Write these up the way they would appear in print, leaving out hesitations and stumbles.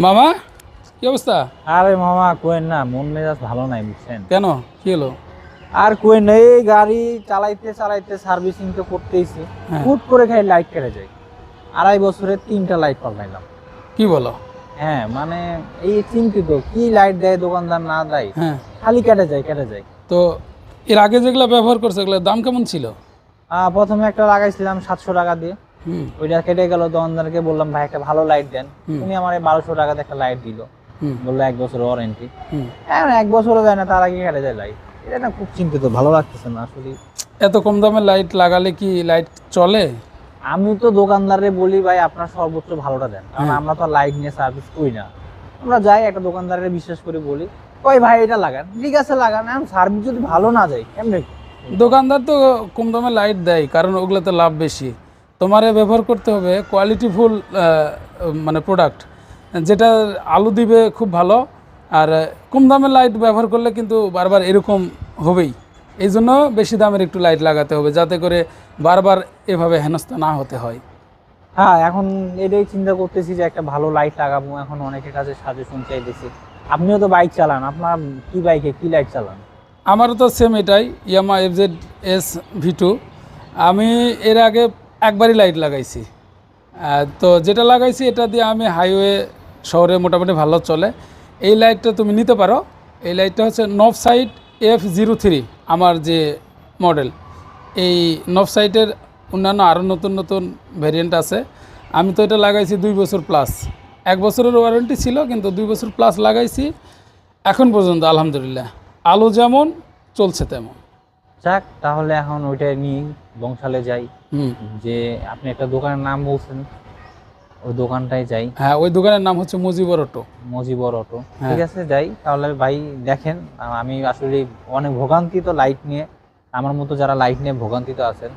মামা, কি অবস্থা? আরে মামা কোয়েন না, মন মেজাজ ভালো নাই বুঝছেন। কেন, কি হলো? আর কোয়েন না, এই গাড়ি চালাইতে চালাইতে সার্ভিসিং তো করতেইছি, হ্যাঁ। হুট করে খাই লাইট কেটে যায়। 2.5 বছরে 3টা লাইট পাল্টাইলাম। কি বলো? হ্যাঁ মানে এই চিন্তিত, কি লাইট দেয় দোকানদার না দেয়, হ্যাঁ। খালি কেটে যায় কেটে যায়। তো এর আগে যেগুলো ব্যবহার করছো এগুলোর দাম কেমন ছিল? প্রথমে একটা লাগাইছিলাম 700 টাকা দিয়ে, হুম। ওইটা কেটে গেল। দোকানদারকে বললাম ভাই একটা ভালো লাইট দেন, হুম। উনি আমার 1200 টাকাতে একটা লাইট দিল, হুম। বললো 1 বছর ওয়ারেন্টি। হুম। এখন 1 বছরও যায় না, তার আগে কেটে যায় লাইট। এটা না খুব চিন্তিত, ভালো লাগতেছে না আসলে। এত কম দামে লাইট লাগালে কি লাইট চলে? আমি তো দোকানদারে বলি ভাই আপনার সর্বোচ্চ ভালোটা দেন, কারণ হ্যাঁ। আমরা তো লাইট নিয়ে সার্ভিস করি না। আমরা যাই একটা দোকানদারের বিশ্বাস করে বলি, কই ভাই এটা লাগান, ঠিক আছে লাগান, এখন সার্ভিস যদি ভালো না যায় কেমনে? দোকানদার তো কম দামে লাইট দেয়, কারণ ওগুলোতে লাভ বেশি। তোমারে ব্যবহার করতে হবে কোয়ালিটিফুল মানে প্রোডাক্ট, যেটা আলো দিবে খুব ভালো। আর কম দামের লাইট ব্যবহার করলে কিন্তু বারবার এরকম হবেই। এই জন্য বেশি দামের একটু লাইট লাগাতে হবে, যাতে করে বারবার এভাবে হেনস্থা না হতে হয়। হ্যাঁ এখন এটাই চিন্তা করতেছি যে একটা ভালো লাইট লাগাবো। এখন অনেকের কাছে সাজেশন চাইতেছি। আপনিও তো বাইক চালান, আপনার কি বাইকে কি লাইট চালান? আমারও তো সেম এটাই, ইয়ামা FZ-S V2। আমি এর আগে একবারই লাইট লাগাইছি। তো যেটা লাগাইছি এটা দিয়ে আমি হাইওয়ে শহরে মোটামুটি ভালো চলে। এই লাইটটা তুমি নিতে পারো। এই লাইটটা হচ্ছে নভসাইট F03, আমার যে মডেল। এই নভসাইটের অন্যান্য আরও নতুন নতুন ভ্যারিয়েন্ট আছে। আমি তো এটা লাগাইছি 2 বছর প্লাস। 1 বছরের ওয়ারেন্টি ছিল, কিন্তু 2 বছর প্লাস লাগাইছি এখন পর্যন্ত আলহামদুলিল্লাহ। আলো যেমন চলছে তেমন। যাক তাহলে এখন ওইটা নিয়ে বংশালে যাই। হুম। যে আপনি একটা দোকানের নাম বলছেন, ওই দোকানটাই যাই। হ্যাঁ, ওই দোকানের নাম হচ্ছে মুজিবর অটো। মজিবর অটো, হ্যাঁ। ঠিক আছে যাই তাহলে। ভাই দেখেন, আমি আসলে অনেক ভোগান্তিত লাইট নিয়ে, আমার মতো যারা লাইট নিয়ে ভোগান্তিত আছেন,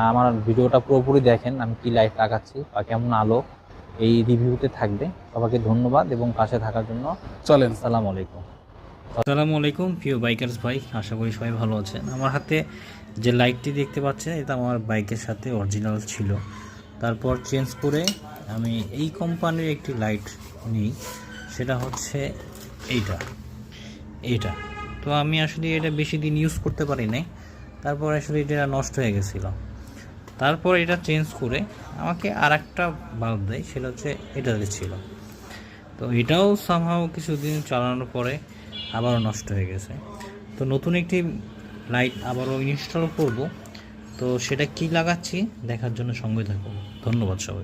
আমার ভিডিওটা পুরোপুরি দেখেন আমি কি লাইট লাগাচ্ছি বা কেমন আলো, এই রিভিউতে থাকবে। সবাইকে ধন্যবাদ এবং পাশে থাকার জন্য। চলেন। আসসালামু আলাইকুম। আসসালামু আলাইকুম প্রিয় বাইকার্স ভাই, আশা করি সবাই ভালো আছেন। আমার হাতে যে লাইটটি দেখতে পাচ্ছেন এটা আমার বাইকের সাথে অরিজিনাল ছিল, তারপর চেঞ্জ করে আমি এই কোম্পানির একটি লাইট নিই, সেটা হচ্ছে এইটা এইটা তো আমি আসলে এটা বেশি দিন ইউজ করতে পারি নাই, তারপর আসলে এটা নষ্ট হয়ে গেছিলো। তারপর এটা চেঞ্জ করে আমাকে আর একটা বাল্ব দেয়, সেটা হচ্ছে এটাতে ছিল। তো এটাও সামহাও কিছুদিন চালানোর পরে আবারও নষ্ট হয়ে গেছে। তো নতুন একটি লাইট আবারও ইনস্টল করব। তো সেটা কি লাগাচ্ছি দেখার জন্য সঙ্গে থাকুন। ধন্যবাদ সবাই।